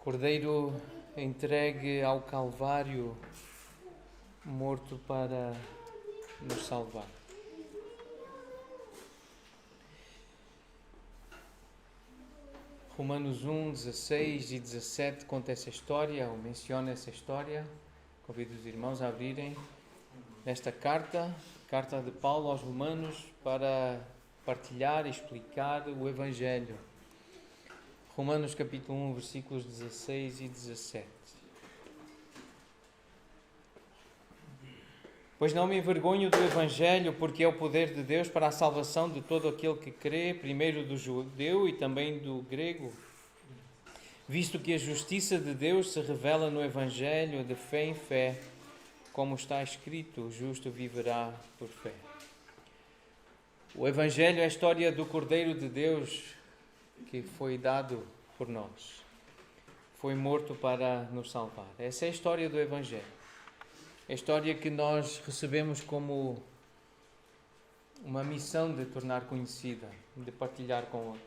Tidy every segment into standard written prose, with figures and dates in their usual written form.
Cordeiro entregue ao Calvário, morto para nos salvar. Romanos 1, 16 e 17 conta essa história, ou menciona essa história. Convido os irmãos a abrirem nesta carta de Paulo aos Romanos, para partilhar e explicar o Evangelho. Romanos capítulo 1, versículos 16 e 17. Pois não me envergonho do Evangelho, porque é o poder de Deus para a salvação de todo aquele que crê, primeiro do judeu e também do grego. Visto que a justiça de Deus se revela no Evangelho de fé em fé, como está escrito, o justo viverá por fé. O Evangelho é a história do Cordeiro de Deus que foi dado por nós. Foi morto para nos salvar. Essa é a história do Evangelho. É a história que nós recebemos como uma missão de tornar conhecida, de partilhar com outros.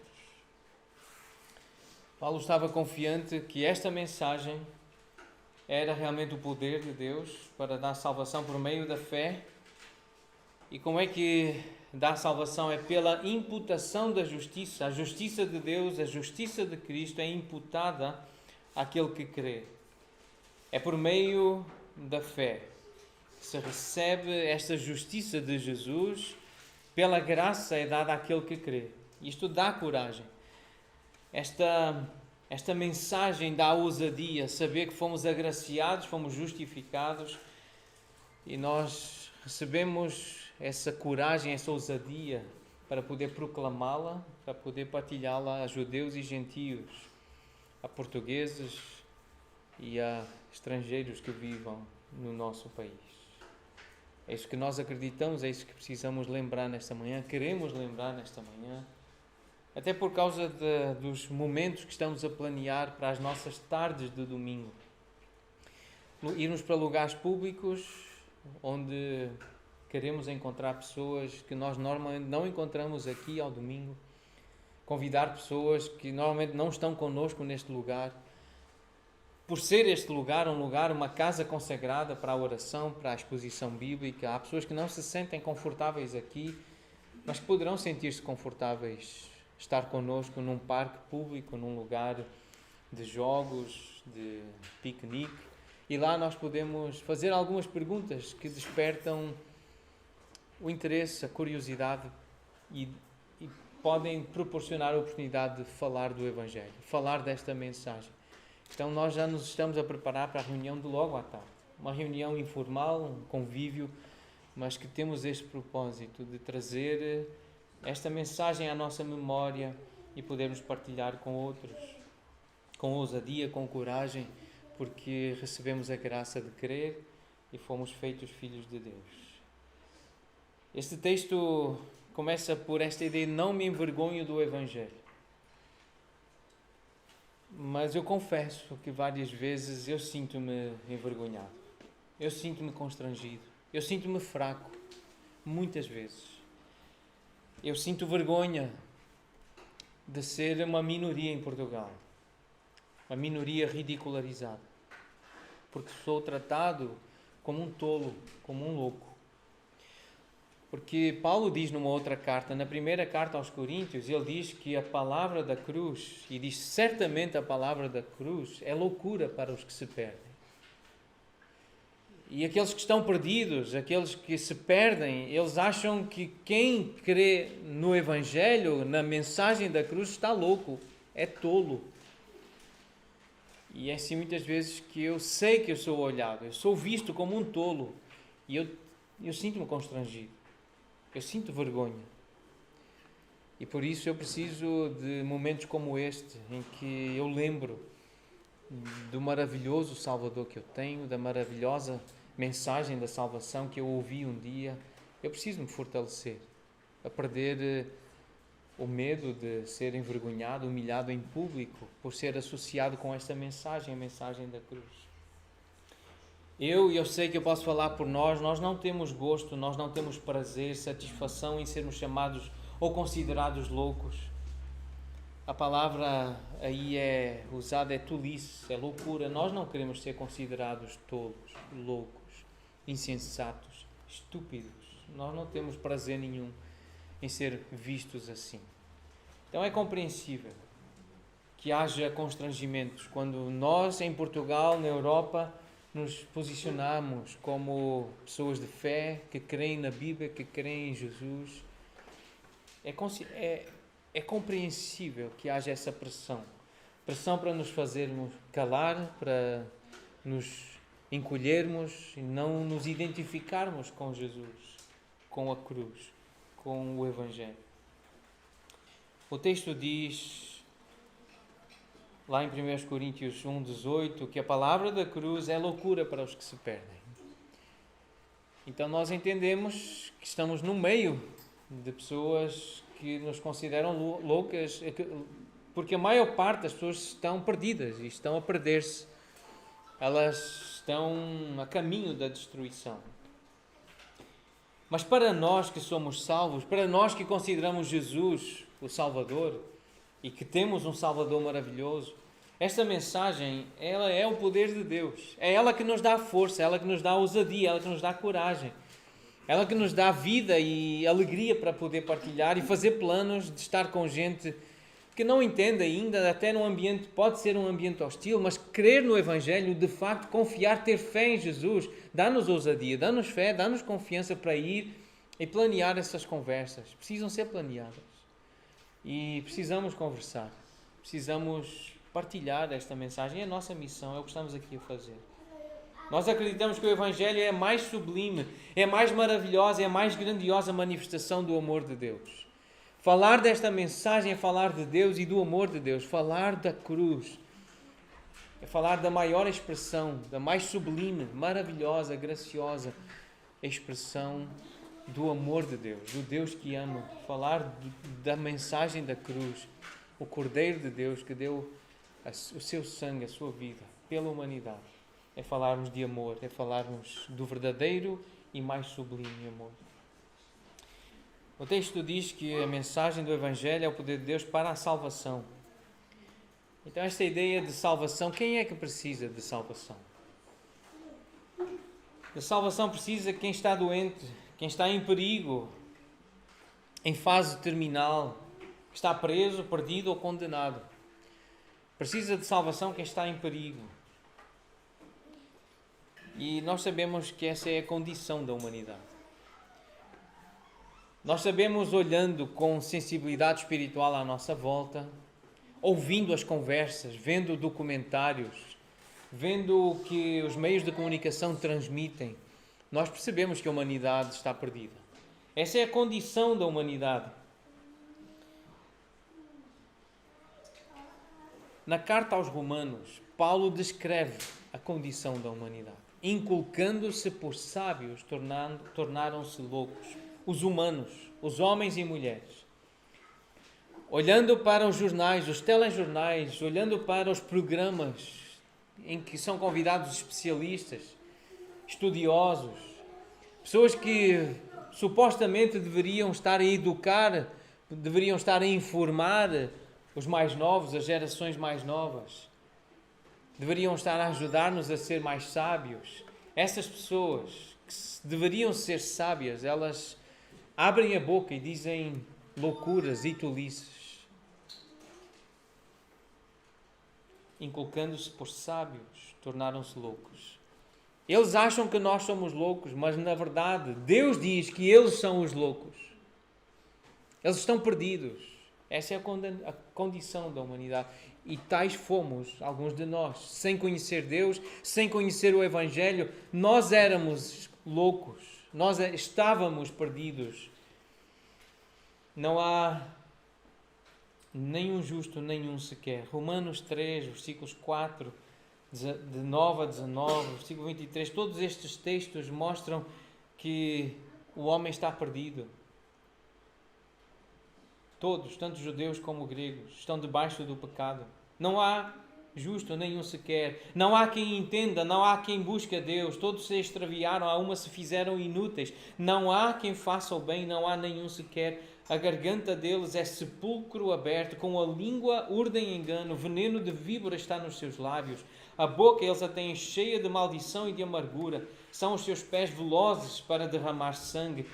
Paulo estava confiante que esta mensagem era realmente o poder de Deus para dar salvação por meio da fé. E como é que dá salvação? É pela imputação da justiça. A justiça de Deus, a justiça de Cristo é imputada àquele que crê. É por meio da fé que se recebe esta justiça de Jesus. Pela graça é dada àquele que crê. Isto dá coragem. Esta mensagem dá ousadia, saber que fomos agraciados, fomos justificados, e nós recebemos essa coragem, essa ousadia para poder proclamá-la, para poder partilhá-la a judeus e gentios, a portugueses e a estrangeiros que vivam no nosso país. É isso que nós acreditamos, é isso que precisamos lembrar nesta manhã, queremos lembrar nesta manhã, até por causa dos momentos que estamos a planear para as nossas tardes de domingo. Irmos para lugares públicos onde queremos encontrar pessoas que nós normalmente não encontramos aqui ao domingo. Convidar pessoas que normalmente não estão connosco neste lugar. Por ser este lugar uma casa consagrada para a oração, para a exposição bíblica, há pessoas que não se sentem confortáveis aqui, mas que poderão sentir-se confortáveis estar connosco num parque público, num lugar de jogos, de piquenique. E lá nós podemos fazer algumas perguntas que despertam o interesse, a curiosidade e podem proporcionar a oportunidade de falar do Evangelho, falar desta mensagem. Então nós já nos estamos a preparar para a reunião de logo à tarde. Uma reunião informal, um convívio, mas que temos este propósito de trazer esta mensagem à nossa memória e podermos partilhar com outros, com ousadia, com coragem, porque recebemos a graça de crer e fomos feitos filhos de Deus. Este texto começa por esta ideia: não me envergonho do Evangelho. Mas eu confesso que várias vezes eu sinto-me envergonhado, eu sinto-me constrangido, eu sinto-me fraco, muitas vezes. Eu sinto vergonha de ser uma minoria em Portugal, uma minoria ridicularizada, porque sou tratado como um tolo, como um louco. Porque Paulo diz numa outra carta, na primeira carta aos Coríntios, ele diz que a palavra da cruz, e diz certamente a palavra da cruz, é loucura para os que se perdem. E aqueles que estão perdidos, aqueles que se perdem, eles acham que quem crê no Evangelho, na mensagem da cruz, está louco, é tolo. E é assim muitas vezes que eu sei que eu sou olhado, eu sou visto como um tolo, e eu sinto-me constrangido. Eu sinto vergonha. E por isso eu preciso de momentos como este, em que eu lembro do maravilhoso Salvador que eu tenho, da maravilhosa mensagem da salvação que eu ouvi um dia. Eu preciso me fortalecer, a perder o medo de ser envergonhado, humilhado em público, por ser associado com esta mensagem, a mensagem da cruz. Eu sei que eu posso falar por nós não temos gosto, nós não temos prazer, satisfação em sermos chamados ou considerados loucos. a palavra aí é usada, é tolice, é loucura. Nós não queremos ser considerados tolos, loucos, insensatos, estúpidos. Nós não temos prazer nenhum em ser vistos assim. Então é compreensível que haja constrangimentos quando nós, em Portugal, na Europa, nos posicionamos como pessoas de fé, que creem na Bíblia, que creem em Jesus. É compreensível que haja essa pressão. Pressão para nos fazermos calar, para nos encolhermos e não nos identificarmos com Jesus, com a cruz, com o Evangelho. O texto diz, lá em 1 Coríntios 1,18, que a palavra da cruz é loucura para os que se perdem. Então nós entendemos que estamos no meio de pessoas que nos consideram loucas, porque a maior parte das pessoas estão perdidas e estão a perder-se. Elas estão a caminho da destruição. Mas para nós que somos salvos, para nós que consideramos Jesus o Salvador e que temos um Salvador maravilhoso, esta mensagem, ela é o poder de Deus. É ela que nos dá força, é ela que nos dá ousadia, é ela que nos dá coragem. É ela que nos dá vida e alegria para poder partilhar e fazer planos de estar com gente que não entende ainda, até num ambiente, pode ser um ambiente hostil, mas crer no Evangelho, de facto, confiar, ter fé em Jesus, dá-nos ousadia, dá-nos fé, dá-nos confiança para ir e planear essas conversas. Precisam ser planeadas. E precisamos conversar. Precisamos partilhar esta mensagem. É a nossa missão, é o que estamos aqui a fazer. Nós acreditamos que o Evangelho é a mais sublime, é a mais maravilhosa, é a mais grandiosa manifestação do amor de Deus. Falar desta mensagem é falar de Deus e do amor de Deus. Falar da cruz é falar da maior expressão, da mais sublime, maravilhosa, graciosa expressão do amor de Deus, do Deus que ama. Falar da mensagem da cruz, o Cordeiro de Deus que deu o seu sangue, a sua vida pela humanidade. É falarmos de amor, é falarmos do verdadeiro e mais sublime amor. O texto diz que a mensagem do Evangelho é o poder de Deus para a salvação. Então esta ideia de salvação, quem é que precisa de salvação? De salvação precisa quem está doente, quem está em perigo, em fase terminal, que está preso, perdido ou condenado. Precisa de salvação quem está em perigo. E nós sabemos que essa é a condição da humanidade. Nós sabemos, olhando com sensibilidade espiritual à nossa volta, ouvindo as conversas, vendo documentários, vendo o que os meios de comunicação transmitem, nós percebemos que a humanidade está perdida. Essa é a condição da humanidade. Na carta aos Romanos, Paulo descreve a condição da humanidade. Inculcando-se por sábios, tornaram-se loucos. Os humanos, os homens e mulheres. Olhando para os jornais, os telejornais, olhando para os programas em que são convidados especialistas, estudiosos, pessoas que supostamente deveriam estar a educar, deveriam estar a informar os mais novos, as gerações mais novas, deveriam estar a ajudar-nos a ser mais sábios. Essas pessoas que deveriam ser sábias, elas abrem a boca e dizem loucuras e tolices, inculcando-se por sábios, tornaram-se loucos. Eles acham que nós somos loucos, mas na verdade Deus diz que eles são os loucos. Eles estão perdidos. Essa é a condição da humanidade. E tais fomos, alguns de nós, sem conhecer Deus, sem conhecer o Evangelho. Nós éramos loucos, nós estávamos perdidos. Não há nenhum justo, nenhum sequer. Romanos 3, versículos 4, de 9 a 19, versículo 23, todos estes textos mostram que o homem está perdido. Todos, tanto judeus como gregos, estão debaixo do pecado. Não há justo nenhum sequer. Não há quem entenda, não há quem busque a Deus. Todos se extraviaram, a uma se fizeram inúteis. Não há quem faça o bem, não há nenhum sequer. A garganta deles é sepulcro aberto, com a língua urdem engano, veneno de víbora está nos seus lábios. A boca eles a têm cheia de maldição e de amargura. São os seus pés velozes para derramar sangue.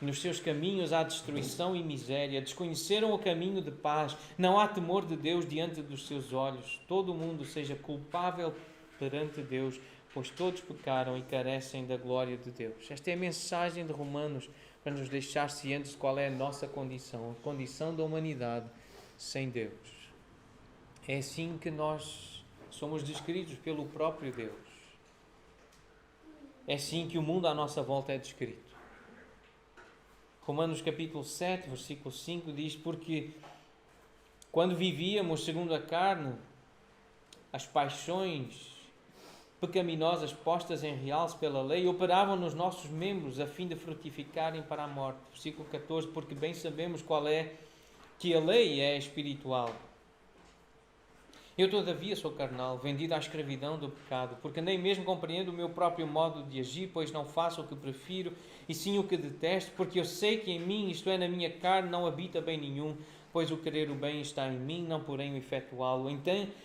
Nos seus caminhos há destruição e miséria. Desconheceram o caminho de paz. Não há temor de Deus diante dos seus olhos. Todo o mundo seja culpável perante Deus, pois todos pecaram e carecem da glória de Deus. Esta é a mensagem de Romanos para nos deixar cientes de qual é a nossa condição, a condição da humanidade sem Deus. É assim que nós somos descritos pelo próprio Deus. É assim que o mundo à nossa volta é descrito. Romanos capítulo 7, versículo 5 diz: porque quando vivíamos segundo a carne, as paixões pecaminosas postas em realce pela lei operavam nos nossos membros a fim de frutificarem para a morte. Versículo 14: porque bem sabemos qual é que a lei é espiritual. Eu todavia sou carnal, vendido à escravidão do pecado, porque nem mesmo compreendo o meu próprio modo de agir, pois não faço o que prefiro, e sim o que detesto, porque eu sei que em mim, isto é, na minha carne, não habita bem nenhum, pois o querer o bem está em mim, não porém o efetuá-lo.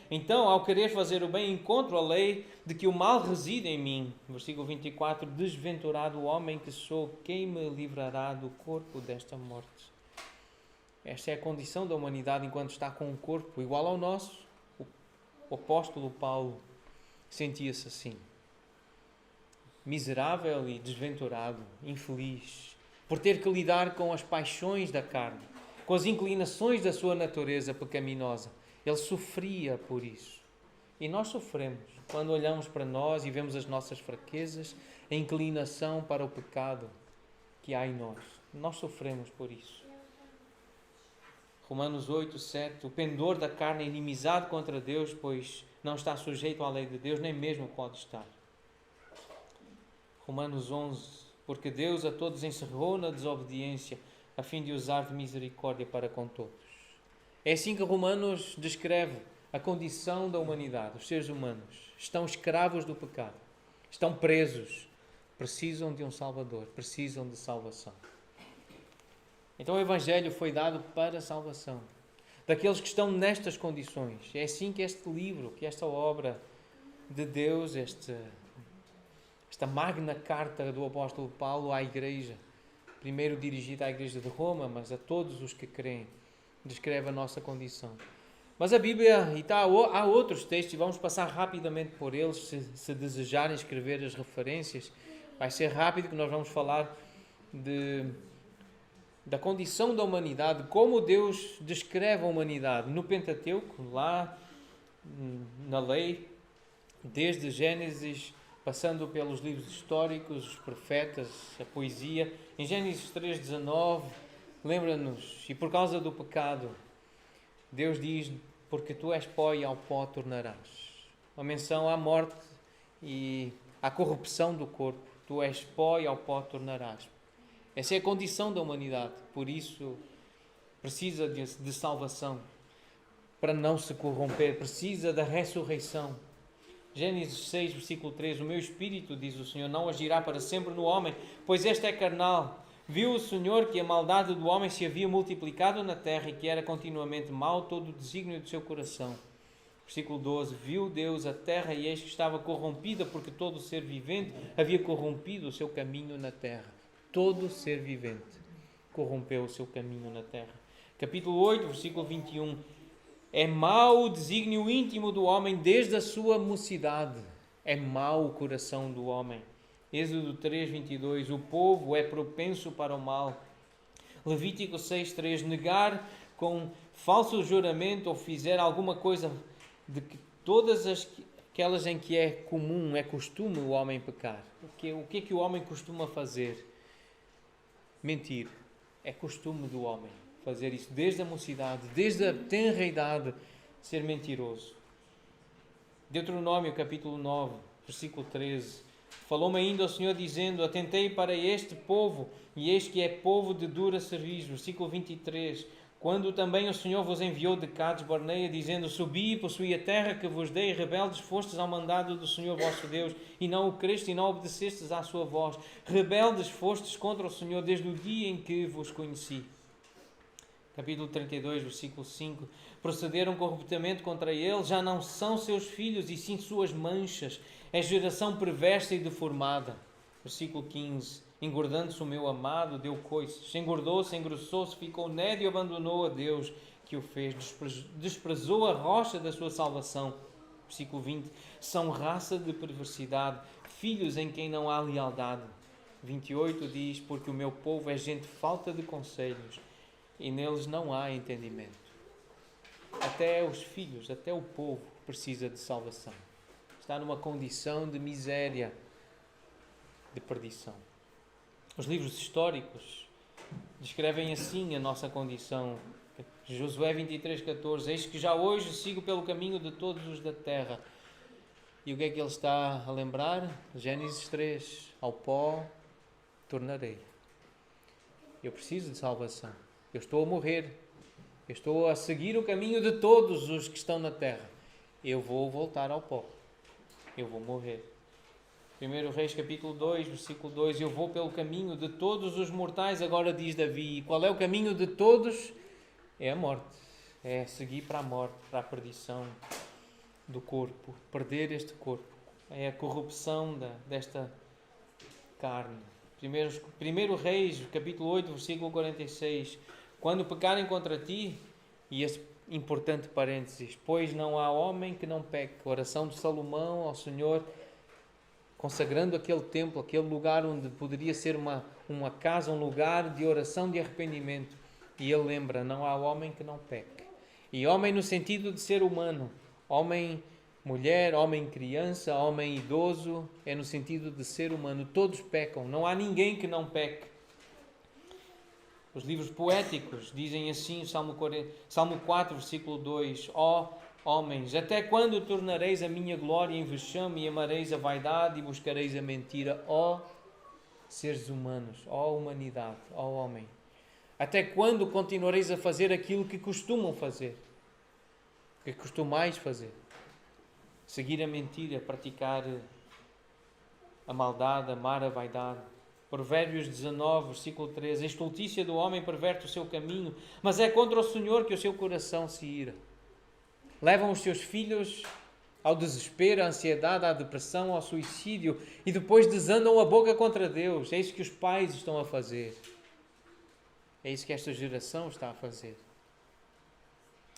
Então, ao querer fazer o bem, encontro a lei de que o mal reside em mim. Versículo 24: desventurado o homem que sou, quem me livrará do corpo desta morte? Esta é a condição da humanidade enquanto está com um corpo igual ao nosso. O apóstolo Paulo sentia-se assim, miserável e desventurado, infeliz, por ter que lidar com as paixões da carne, com as inclinações da sua natureza pecaminosa. Ele sofria por isso. E nós sofremos quando olhamos para nós e vemos as nossas fraquezas, a inclinação para o pecado que há em nós. Nós sofremos por isso. Romanos 8, 7, o pendor da carne é inimizade contra Deus, pois não está sujeito à lei de Deus, nem mesmo pode estar. Romanos 11, porque Deus a todos encerrou na desobediência, a fim de usar de misericórdia para com todos. É assim que Romanos descreve a condição da humanidade. Os seres humanos estão escravos do pecado, estão presos, precisam de um Salvador, precisam de salvação. Então o Evangelho foi dado para a salvação daqueles que estão nestas condições. É assim que este livro, que esta obra de Deus, esta magna carta do apóstolo Paulo à igreja, primeiro dirigida à igreja de Roma, mas a todos os que creem, descreve a nossa condição. Mas a Bíblia, há outros textos, e vamos passar rapidamente por eles, se desejarem escrever as referências. Vai ser rápido, que nós vamos falar da condição da humanidade, como Deus descreve a humanidade no Pentateuco, lá na lei, desde Gênesis, passando pelos livros históricos, os profetas, a poesia. Em Gênesis 3,19, lembra-nos, e por causa do pecado, Deus diz: porque tu és pó e ao pó tornarás. Uma menção à morte e à corrupção do corpo. Tu és pó e ao pó tornarás. Essa é a condição da humanidade, por isso precisa de salvação, para não se corromper, precisa da ressurreição. Gênesis 6, versículo 3, o meu espírito, diz o Senhor, não agirá para sempre no homem, pois este é carnal. Viu o Senhor que a maldade do homem se havia multiplicado na terra e que era continuamente mau todo o desígnio do seu coração. Versículo 12, viu Deus a terra e eis que estava corrompida, porque todo ser vivente havia corrompido o seu caminho na terra. Todo ser vivente corrompeu o seu caminho na terra. Capítulo 8, versículo 21. É mau o desígnio íntimo do homem desde a sua mocidade. É mau o coração do homem. Êxodo 3, 22. O povo é propenso para o mal. Levítico 6, 3. Negar com falso juramento ou fizer alguma coisa de que todas aquelas em que é comum, é costume o homem pecar. O que é que o homem costuma fazer? Mentir. É costume do homem fazer isso desde a mocidade, desde a tenra idade, ser mentiroso. Deuteronômio capítulo 9, versículo 13. Falou-me ainda o Senhor dizendo: atentei para este povo, e eis que é povo de dura cerviz. Versículo 23. Quando também o Senhor vos enviou de Cades Barneia, dizendo: subi e possuí a terra que vos dei, rebeldes fostes ao mandado do Senhor vosso Deus, e não o crestes e não obedecestes à sua voz. Rebeldes fostes contra o Senhor desde o dia em que vos conheci. capítulo 32, versículo 5. Procederam corruptamente contra ele, já não são seus filhos, e sim suas manchas. É geração perversa e deformada. Versículo 15. Engordando-se o meu amado, deu coices. Engordou-se, engrossou-se, ficou nédio e abandonou a Deus que o fez. Desprezou a rocha da sua salvação. Versículo 20. São raça de perversidade, filhos em quem não há lealdade. 28 diz, porque o meu povo é gente falta de conselhos e neles não há entendimento. Até os filhos, até o povo precisa de salvação. Está numa condição de miséria, de perdição. Os livros históricos descrevem assim a nossa condição. Josué 23,14. Eis que já hoje sigo pelo caminho de todos os da terra. E o que é que ele está a lembrar? Gênesis 3. Ao pó tornarei. Eu preciso de salvação. Eu estou a morrer. Eu estou a seguir o caminho de todos os que estão na terra. Eu vou voltar ao pó. Eu vou morrer. 1 Reis capítulo 2, versículo 2. Eu vou pelo caminho de todos os mortais. Agora diz Davi. E qual é o caminho de todos? É a morte. É seguir para a morte, para a perdição do corpo. Perder este corpo. É a corrupção desta carne. 1 Reis, capítulo 8, versículo 46. Quando pecarem contra ti, e esse importante parênteses, pois não há homem que não peque. Oração de Salomão ao Senhor, consagrando aquele templo, aquele lugar onde poderia ser uma casa, um lugar de oração, de arrependimento. E ele lembra, não há homem que não peque. E homem no sentido de ser humano. Homem, mulher, homem, criança, homem, idoso, é no sentido de ser humano. Todos pecam, não há ninguém que não peque. Os livros poéticos dizem assim, Salmo 4, versículo 2. Ó homens, até quando tornareis a minha glória em vexame e amareis a vaidade e buscareis a mentira? Ó seres humanos, ó humanidade, ó homem. Até quando continuareis a fazer aquilo que costumam fazer? Que costumais fazer? Seguir a mentira, praticar a maldade, amar a vaidade. Provérbios 19, versículo 13. A estultícia do homem perverte o seu caminho, mas é contra o Senhor que o seu coração se ira. Levam os seus filhos ao desespero, à ansiedade, à depressão, ao suicídio e depois desandam a boca contra Deus. É isso que os pais estão a fazer. É isso que esta geração está a fazer.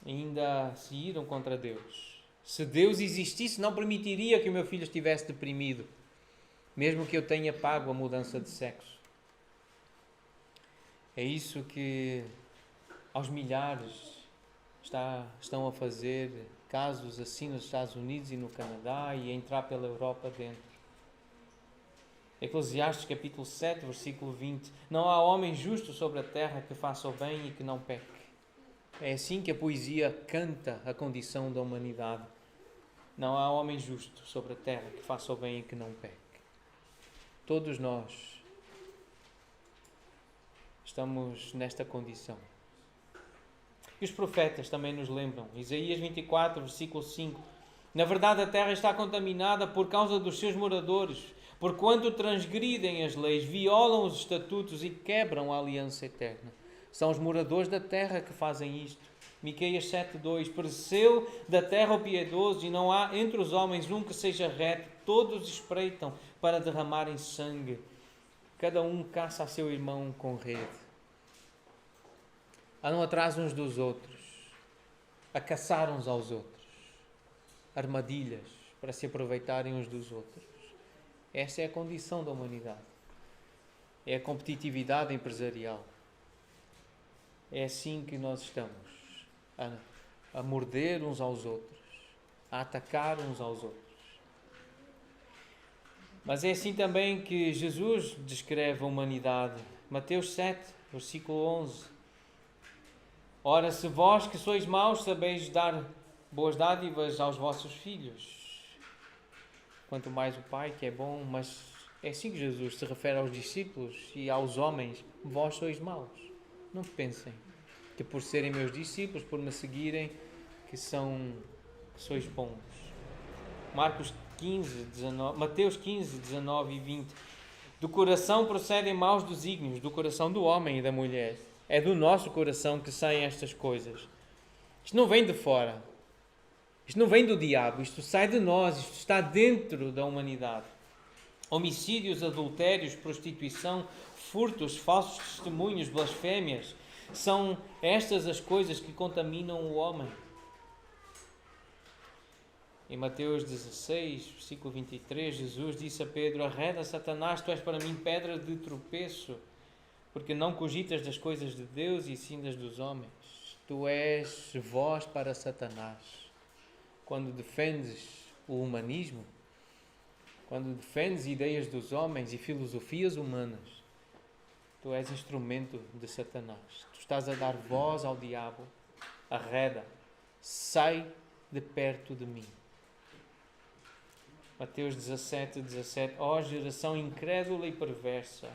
Ainda se iram contra Deus. Se Deus existisse, não permitiria que o meu filho estivesse deprimido, mesmo que eu tenha pago a mudança de sexo. É isso que aos milhares estão a fazer casos assim nos Estados Unidos e no Canadá e a entrar pela Europa dentro. Eclesiastes capítulo 7, versículo 20. Não há homem justo sobre a terra que faça o bem e que não peque. É assim que a poesia canta a condição da humanidade. Não há homem justo sobre a terra que faça o bem e que não peque. Todos nós estamos nesta condição. E os profetas também nos lembram. Isaías 24, versículo 5. Na verdade a terra está contaminada por causa dos seus moradores, porquanto transgridem as leis, violam os estatutos e quebram a aliança eterna. São os moradores da terra que fazem isto. Miqueias 7:2. Pereceu da terra o piedoso e não há entre os homens um que seja reto. Todos espreitam para derramarem sangue. Cada um caça a seu irmão com rede. Andam atrás uns dos outros, a caçar uns aos outros. Armadilhas para se aproveitarem uns dos outros. Essa é a condição da humanidade. É a competitividade empresarial. É assim que nós estamos, a morder uns aos outros, a atacar uns aos outros. Mas é assim também que Jesus descreve a humanidade. Mateus 7, versículo 11. Ora, se vós que sois maus sabeis dar boas dádivas aos vossos filhos, quanto mais o Pai que é bom, mas é assim que Jesus se refere aos discípulos e aos homens. Vós sois maus. Não pensem que por serem meus discípulos, por me seguirem, que sois bons. Mateus 15, 19 e 20. Do coração procedem maus desígnios, do coração do homem e da mulher. É do nosso coração que saem estas coisas. Isto não vem de fora. Isto não vem do diabo. Isto sai de nós. Isto está dentro da humanidade. Homicídios, adultérios, prostituição, furtos, falsos testemunhos, blasfémias. São estas as coisas que contaminam o homem. Em Mateus 16, versículo 23, Jesus disse a Pedro: arreda, Satanás, tu és para mim pedra de tropeço, porque não cogitas das coisas de Deus e sim das dos homens. Tu és voz para Satanás. Quando defendes o humanismo, quando defendes ideias dos homens e filosofias humanas, tu és instrumento de Satanás. Tu estás a dar voz ao diabo. Arreda, sai de perto de mim. Mateus 17, 17. Ó geração incrédula e perversa,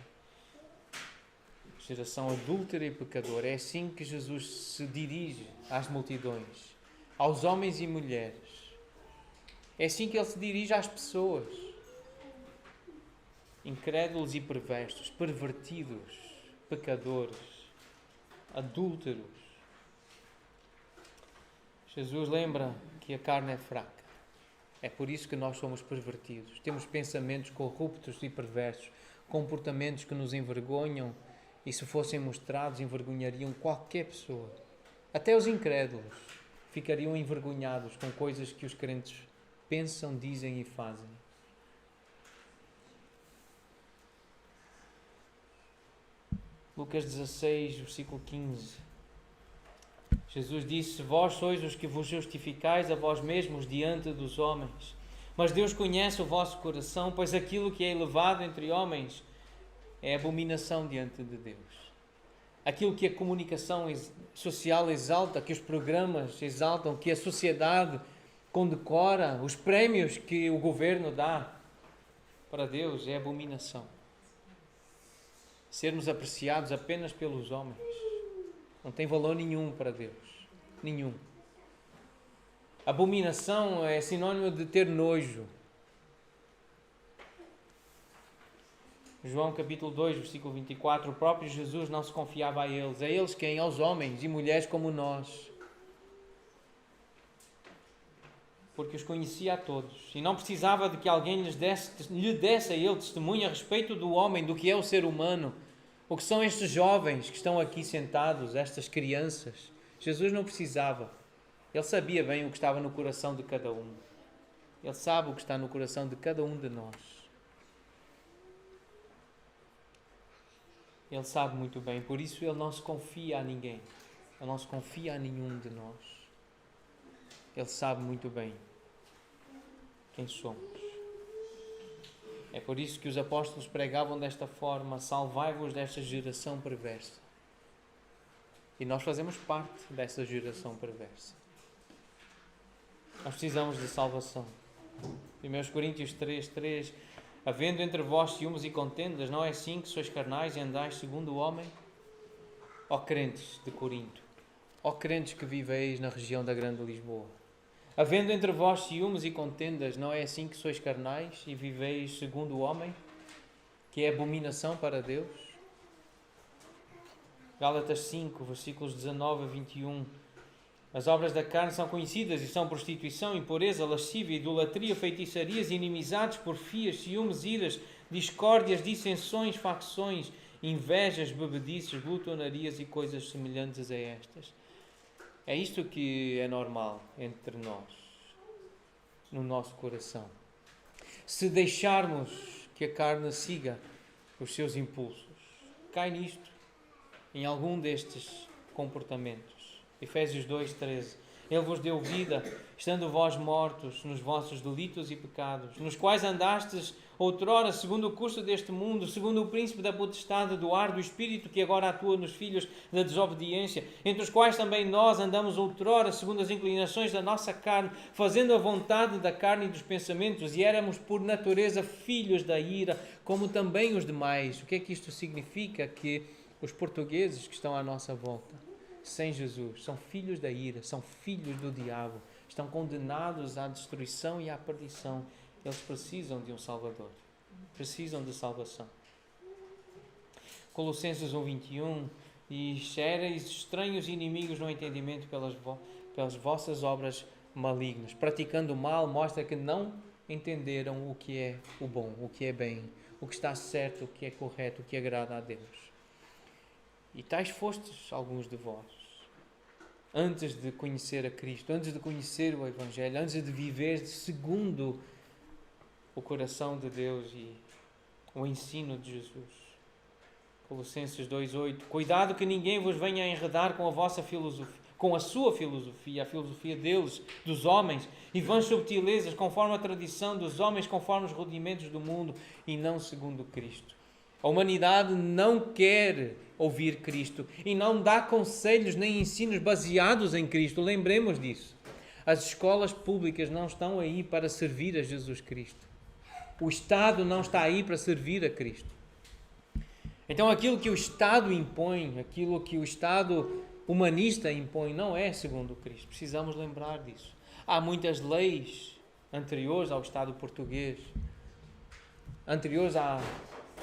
geração adúltera e pecadora. É assim que Jesus se dirige às multidões, aos homens e mulheres. É assim que Ele se dirige às pessoas. Incrédulos e perversos, pervertidos, pecadores, adúlteros. Jesus lembra que a carne é fraca. É por isso que nós somos pervertidos. Temos pensamentos corruptos e perversos, comportamentos que nos envergonham e, se fossem mostrados, envergonhariam qualquer pessoa. Até os incrédulos ficariam envergonhados com coisas que os crentes pensam, dizem e fazem. Lucas 16, versículo 15. Jesus disse: vós sois os que vos justificais a vós mesmos diante dos homens. Mas Deus conhece o vosso coração, pois aquilo que é elevado entre homens é abominação diante de Deus. Aquilo que a comunicação social exalta, que os programas exaltam, que a sociedade condecora, os prémios que o governo dá, para Deus é abominação. Sermos apreciados apenas pelos homens não tem valor nenhum para Deus. Nenhum. Abominação é sinônimo de ter nojo. João capítulo 2, versículo 24. O próprio Jesus não se confiava a eles. A eles quem? Aos homens e mulheres como nós. Porque os conhecia a todos. E não precisava de que alguém lhe desse a ele testemunho a respeito do homem, do que é o ser humano. O que são estes jovens que estão aqui sentados, estas crianças. Jesus não precisava. Ele sabia bem o que estava no coração de cada um. Ele sabe o que está no coração de cada um de nós. Ele sabe muito bem. Por isso ele não se confia a ninguém. Ele não se confia a nenhum de nós. Ele sabe muito bem quem somos. É por isso que os apóstolos pregavam desta forma: salvai-vos desta geração perversa. E nós fazemos parte dessa geração perversa. Nós precisamos de salvação. 1 Coríntios 3, 3. Havendo entre vós ciúmes e contendas, não é assim que sois carnais e andais segundo o homem? Ó crentes de Corinto, ó crentes que viveis na região da Grande Lisboa, havendo entre vós ciúmes e contendas, não é assim que sois carnais e viveis segundo o homem, que é abominação para Deus? Gálatas 5, versículos 19 a 21. As obras da carne são conhecidas e são prostituição, impureza, lascívia, idolatria, feitiçarias, inimizades, porfias, ciúmes, iras, discórdias, dissensões, facções, invejas, bebedices, glutonarias e coisas semelhantes a estas. É isto que é normal entre nós, no nosso coração. Se deixarmos que a carne siga os seus impulsos, cai nisto, em algum destes comportamentos. Efésios 2, 13. Ele vos deu vida, estando vós mortos nos vossos delitos e pecados, nos quais andastes outrora segundo o curso deste mundo, segundo o príncipe da potestade do ar do espírito que agora atua nos filhos da desobediência, entre os quais também nós andamos outrora segundo as inclinações da nossa carne, fazendo a vontade da carne e dos pensamentos, e éramos por natureza filhos da ira, como também os demais. O que é que isto significa? Que os portugueses que estão à nossa volta, sem Jesus, são filhos da ira, são filhos do diabo, estão condenados à destruição e à perdição. Eles precisam de um Salvador, precisam de salvação. Colossenses 1:21, e sereis estranhos inimigos no entendimento pelas vossas obras malignas. Praticando o mal mostra que não entenderam o que é o bom, o que é bem, o que está certo, o que é correto, o que agrada a Deus. E tais fostes alguns de vós, antes de conhecer a Cristo, antes de conhecer o Evangelho, antes de viver segundo o coração de Deus e o ensino de Jesus. Colossenses 2:8. Cuidado que ninguém vos venha a enredar com a vossa filosofia, com a sua filosofia, a filosofia deles, dos homens, e vãs subtilezas, conforme a tradição dos homens, conforme os rudimentos do mundo, e não segundo Cristo. A humanidade não quer ouvir Cristo e não dá conselhos nem ensinos baseados em Cristo. Lembremos disso. As escolas públicas não estão aí para servir a Jesus Cristo. O Estado não está aí para servir a Cristo. Então aquilo que o Estado impõe, aquilo que o Estado humanista impõe, não é segundo Cristo. Precisamos lembrar disso. Há muitas leis anteriores ao Estado português, anteriores à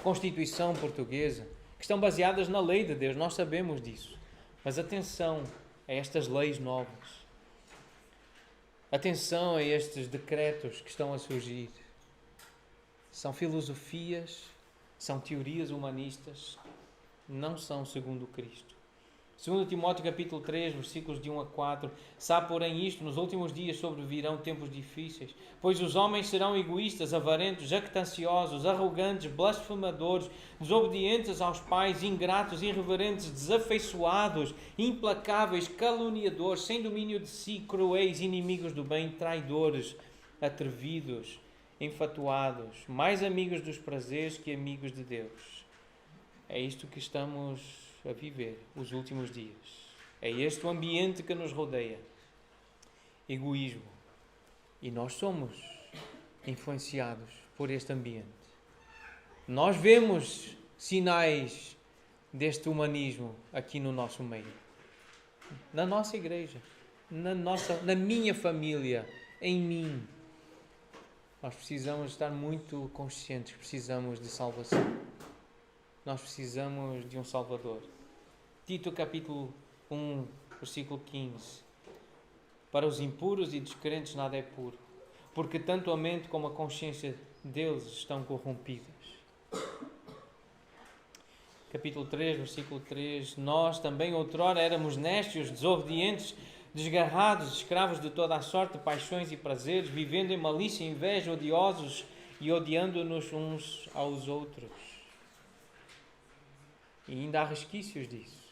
Constituição portuguesa, que estão baseadas na lei de Deus. Nós sabemos disso. Mas atenção a estas leis novas. Atenção a estes decretos que estão a surgir. São filosofias, são teorias humanistas, não são segundo Cristo. 2 Timóteo capítulo 3, versículos de 1 a 4. Sabe, porém, isto, nos últimos dias sobrevirão tempos difíceis, pois os homens serão egoístas, avarentos, jactanciosos, arrogantes, blasfemadores, desobedientes aos pais, ingratos, irreverentes, desafeiçoados, implacáveis, caluniadores, sem domínio de si, cruéis, inimigos do bem, traidores, atrevidos, enfatuados, mais amigos dos prazeres que amigos de Deus. É isto que estamos a viver os últimos dias. É este o ambiente que nos rodeia. Egoísmo. E nós somos influenciados por este ambiente. Nós vemos sinais deste humanismo aqui no nosso meio. Na nossa igreja, na minha família, em mim. Nós precisamos estar muito conscientes que precisamos de salvação. Nós precisamos de um Salvador. Tito capítulo 1, versículo 15. Para os impuros e descrentes nada é puro, porque tanto a mente como a consciência deles estão corrompidas. Capítulo 3, versículo 3. Nós também outrora éramos nécios, desobedientes, desgarrados, escravos de toda a sorte de paixões e prazeres, vivendo em malícia e inveja, odiosos e odiando-nos uns aos outros. E ainda há resquícios disso.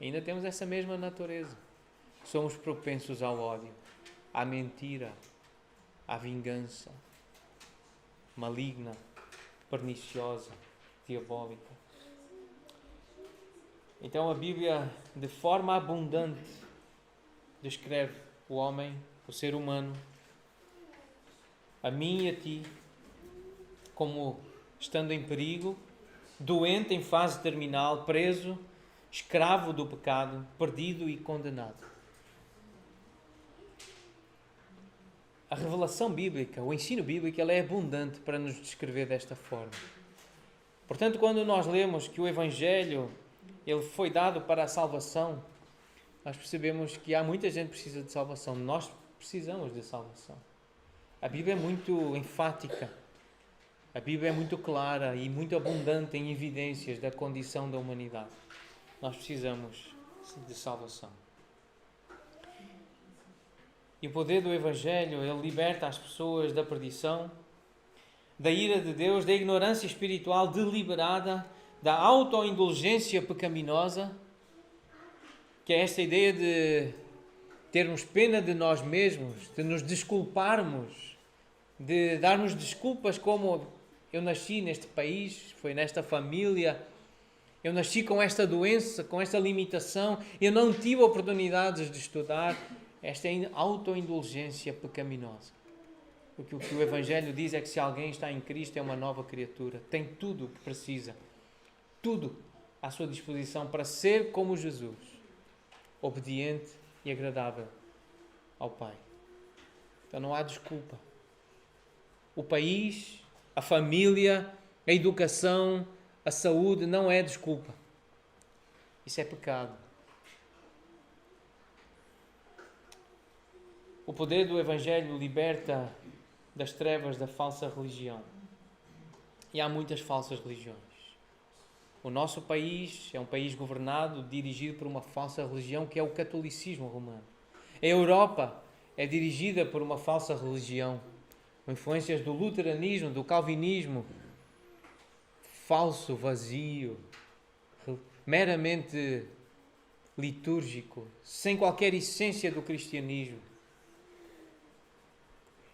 Ainda temos essa mesma natureza. Somos propensos ao ódio, à mentira, à vingança, maligna, perniciosa, diabólica. Então a Bíblia, de forma abundante, descreve o homem, o ser humano, a mim e a ti, como estando em perigo, doente em fase terminal, preso, escravo do pecado, perdido e condenado. A revelação bíblica, o ensino bíblico, ele é abundante para nos descrever desta forma. Portanto, quando nós lemos que o Evangelho ele foi dado para a salvação, nós percebemos que há muita gente que precisa de salvação. Nós precisamos de salvação. A Bíblia é muito enfática. A Bíblia é muito clara e muito abundante em evidências da condição da humanidade. Nós precisamos de salvação. E o poder do Evangelho, ele liberta as pessoas da perdição, da ira de Deus, da ignorância espiritual deliberada, da autoindulgência pecaminosa, que é esta ideia de termos pena de nós mesmos, de nos desculparmos, de darmos desculpas como eu nasci neste país, foi nesta família, eu nasci com esta doença, com esta limitação, eu não tive oportunidades de estudar. Esta é autoindulgência pecaminosa. Porque o que o Evangelho diz é que se alguém está em Cristo é uma nova criatura, tem tudo o que precisa, tudo à sua disposição para ser como Jesus, obediente e agradável ao Pai. Então não há desculpa. O país, a família, a educação, a saúde não é desculpa. Isso é pecado. O poder do Evangelho liberta das trevas da falsa religião. E há muitas falsas religiões. O nosso país é um país governado, dirigido por uma falsa religião que é o catolicismo romano. A Europa é dirigida por uma falsa religião, com influências do luteranismo, do calvinismo, falso, vazio, meramente litúrgico, sem qualquer essência do cristianismo.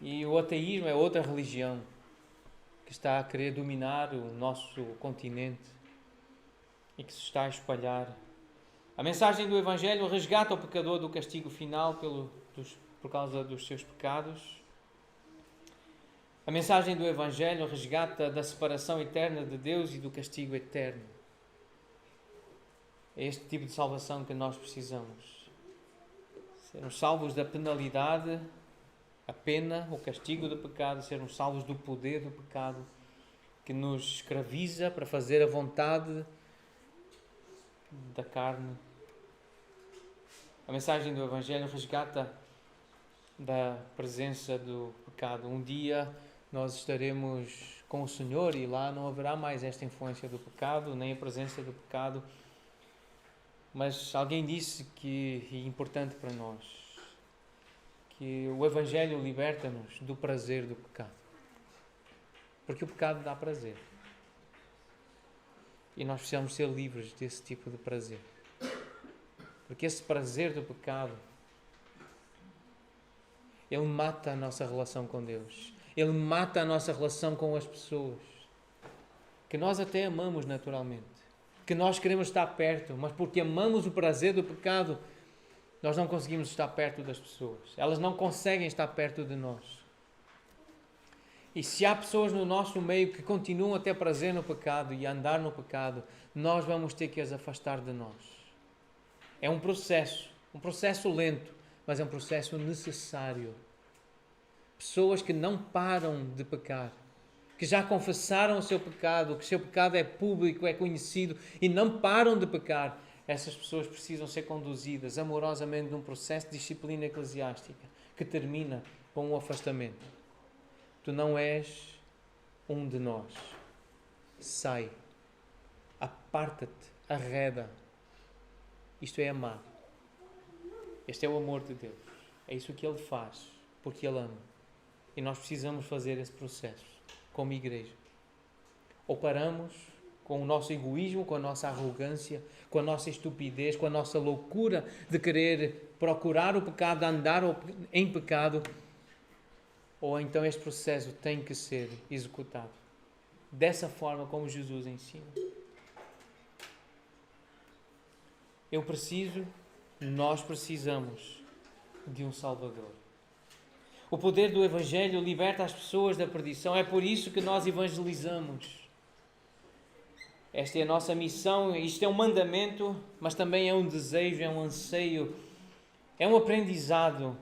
E o ateísmo é outra religião que está a querer dominar o nosso continente e que se está a espalhar. A mensagem do Evangelho resgata o pecador do castigo final por causa dos seus pecados. A mensagem do Evangelho resgata da separação eterna de Deus e do castigo eterno. É este tipo de salvação que nós precisamos. Sermos salvos da penalidade, a pena, o castigo do pecado, sermos salvos do poder do pecado que nos escraviza para fazer a vontade da carne. A mensagem do Evangelho resgata da presença do pecado. Um dia nós estaremos com o Senhor e lá não haverá mais esta influência do pecado, nem a presença do pecado. Mas alguém disse que é importante para nós, que o Evangelho liberta-nos do prazer do pecado. Porque o pecado dá prazer. E nós precisamos ser livres desse tipo de prazer. Porque esse prazer do pecado, ele mata a nossa relação com Deus. Ele mata a nossa relação com as pessoas. Que nós até amamos naturalmente. Que nós queremos estar perto, mas porque amamos o prazer do pecado, nós não conseguimos estar perto das pessoas. Elas não conseguem estar perto de nós. E se há pessoas no nosso meio que continuam a ter prazer no pecado e a andar no pecado, nós vamos ter que as afastar de nós. É um processo lento, mas é um processo necessário. Pessoas que não param de pecar, que já confessaram o seu pecado, que o seu pecado é público, é conhecido e não param de pecar, essas pessoas precisam ser conduzidas amorosamente num processo de disciplina eclesiástica que termina com um afastamento. Tu não és um de nós. Sai. Aparta-te. Arreda. Isto é amar. Este é o amor de Deus. É isso que Ele faz, porque Ele ama. E nós precisamos fazer esse processo como igreja. Ou paramos com o nosso egoísmo, com a nossa arrogância, com a nossa estupidez, com a nossa loucura de querer procurar o pecado, de andar em pecado, ou então este processo tem que ser executado dessa forma como Jesus ensina. Nós precisamos de um Salvador. O poder do Evangelho liberta as pessoas da perdição. É por isso que nós evangelizamos. Esta é a nossa missão. Isto é um mandamento, mas também é um desejo, é um anseio, é um aprendizado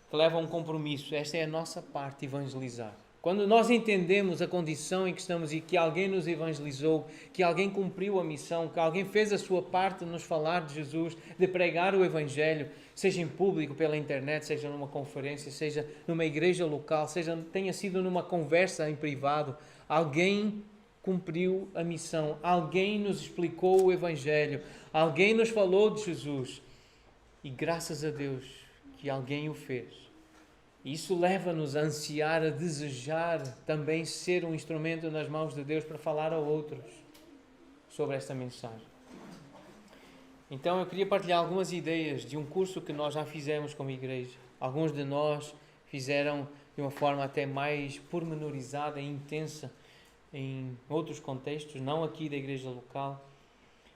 que leva a um compromisso. Esta é a nossa parte, evangelizar. Quando nós entendemos a condição em que estamos e que alguém nos evangelizou, que alguém cumpriu a missão, que alguém fez a sua parte de nos falar de Jesus, de pregar o Evangelho, seja em público, pela internet, seja numa conferência, seja numa igreja local, tenha sido numa conversa em privado, alguém cumpriu a missão, alguém nos explicou o Evangelho, alguém nos falou de Jesus e graças a Deus que alguém o fez. Isso leva-nos a ansiar, a desejar também ser um instrumento nas mãos de Deus para falar a outros sobre esta mensagem. Então eu queria partilhar algumas ideias de um curso que nós já fizemos como igreja. Alguns de nós fizeram de uma forma até mais pormenorizada e intensa em outros contextos, não aqui da igreja local.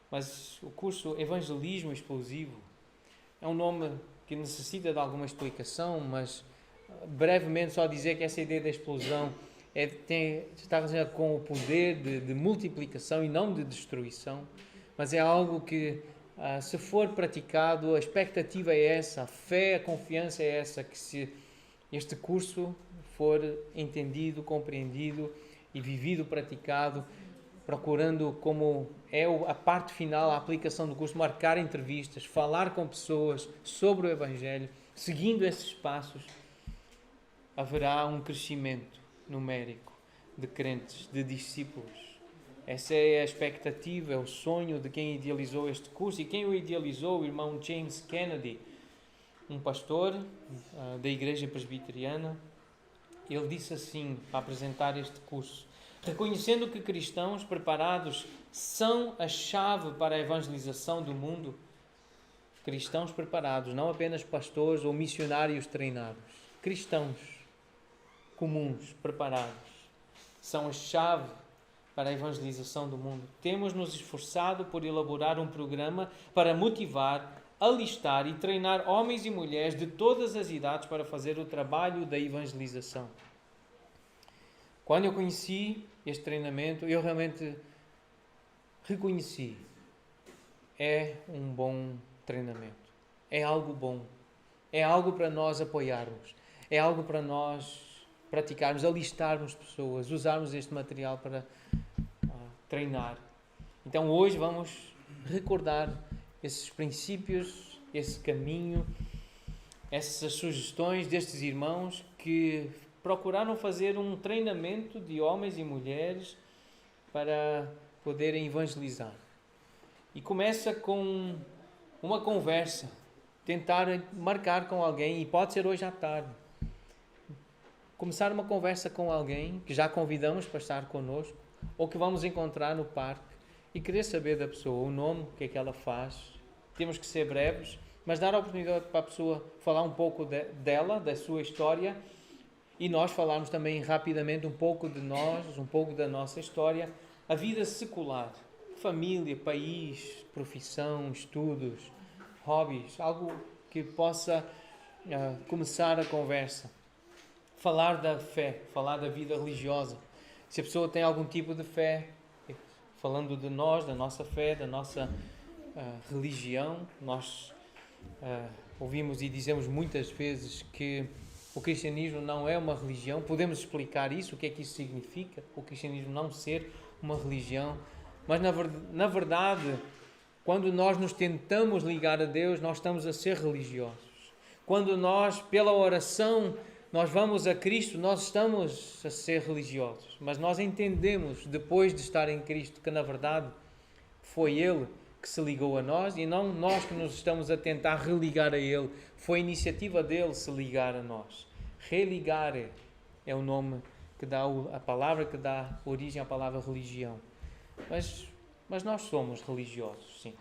Mas o curso Evangelismo Explosivo é um nome que necessita de alguma explicação, mas brevemente só dizer que essa ideia da explosão está relacionada com o poder de multiplicação e não de destruição, mas é algo que, se for praticado, a expectativa é essa, a fé, a confiança é essa, que se este curso for entendido, compreendido e vivido, praticado, procurando, como é a parte final, a aplicação do curso, marcar entrevistas, falar com pessoas sobre o Evangelho, seguindo esses passos, haverá um crescimento numérico de crentes, de discípulos. Essa é a expectativa, é o sonho de quem idealizou este curso. E quem o idealizou? O irmão James Kennedy, um pastor da Igreja Presbiteriana. Ele disse assim, para apresentar este curso: reconhecendo que cristãos preparados são a chave para a evangelização do mundo. Cristãos preparados, não apenas pastores ou missionários treinados. Cristãos comuns, preparados, são a chave para a evangelização do mundo. Temos nos esforçado por elaborar um programa para motivar, alistar e treinar homens e mulheres de todas as idades para fazer o trabalho da evangelização. Quando eu conheci este treinamento, eu realmente reconheci: é um bom treinamento, é algo bom, é algo para nós apoiarmos, é algo para nós praticarmos, alistarmos pessoas, usarmos este material para treinar. Então hoje vamos recordar esses princípios, esse caminho, essas sugestões destes irmãos que procuraram fazer um treinamento de homens e mulheres para poderem evangelizar. E começa com uma conversa, tentar marcar com alguém, e pode ser hoje à tarde. Começar uma conversa com alguém que já convidamos para estar connosco, ou que vamos encontrar no parque, e querer saber da pessoa o nome, o que é que ela faz. Temos que ser breves, mas dar a oportunidade para a pessoa falar um pouco dela, da sua história, e nós falarmos também rapidamente um pouco de nós, um pouco da nossa história, a vida secular, família, país, profissão, estudos, hobbies, algo que possa começar a conversa. Falar da fé, falar da vida religiosa. Se a pessoa tem algum tipo de fé, falando de nós, da nossa fé, da nossa religião, nós ouvimos e dizemos muitas vezes que o cristianismo não é uma religião. Podemos explicar isso, o que é que isso significa, o cristianismo não ser uma religião. Mas na verdade, quando nós nos tentamos ligar a Deus, nós estamos a ser religiosos. Quando nós, pela oração, nós vamos a Cristo, nós estamos a ser religiosos. Mas nós entendemos, depois de estar em Cristo, que na verdade foi Ele que se ligou a nós e não nós que nos estamos a tentar religar a Ele. Foi a iniciativa dele se ligar a nós. Religar é o nome que dá, a palavra que dá origem à palavra religião. Mas nós somos religiosos, sim.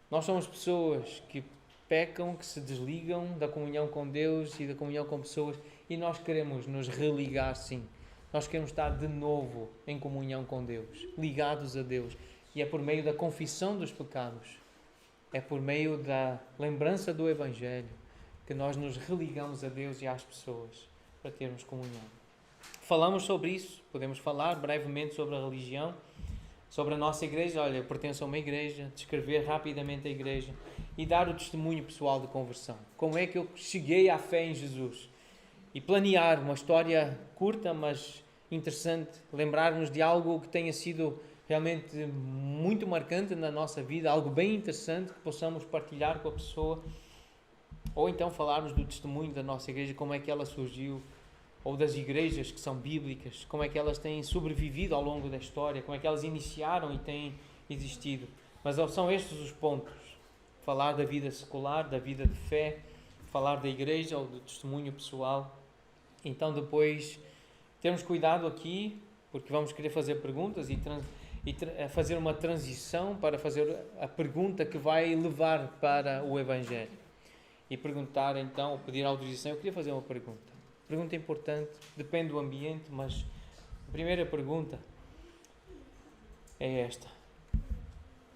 Nós somos pessoas que pecam, que se desligam da comunhão com Deus e da comunhão com pessoas, e nós queremos nos religar, sim. Nós queremos estar de novo em comunhão com Deus, ligados a Deus. E é por meio da confissão dos pecados, é por meio da lembrança do Evangelho que nós nos religamos a Deus e às pessoas para termos comunhão. Falamos sobre isso, podemos falar brevemente sobre a religião, sobre a nossa igreja. Olha, eu pertenço a uma igreja, descrever rapidamente a igreja e dar o testemunho pessoal de conversão. Como é que eu cheguei à fé em Jesus? E planear uma história curta, mas interessante, lembrarmos de algo que tenha sido realmente muito marcante na nossa vida, algo bem interessante que possamos partilhar com a pessoa, ou então falarmos do testemunho da nossa igreja, como é que ela surgiu, ou das igrejas que são bíblicas, como é que elas têm sobrevivido ao longo da história, como é que elas iniciaram e têm existido. Mas são estes os pontos: falar da vida secular, da vida de fé, falar da igreja ou do testemunho pessoal. Então depois termos cuidado aqui, porque vamos querer fazer perguntas e fazer uma transição para fazer a pergunta que vai levar para o Evangelho. E perguntar então, ou pedir autorização. Eu queria fazer uma pergunta. Pergunta importante, depende do ambiente, mas a primeira pergunta é esta: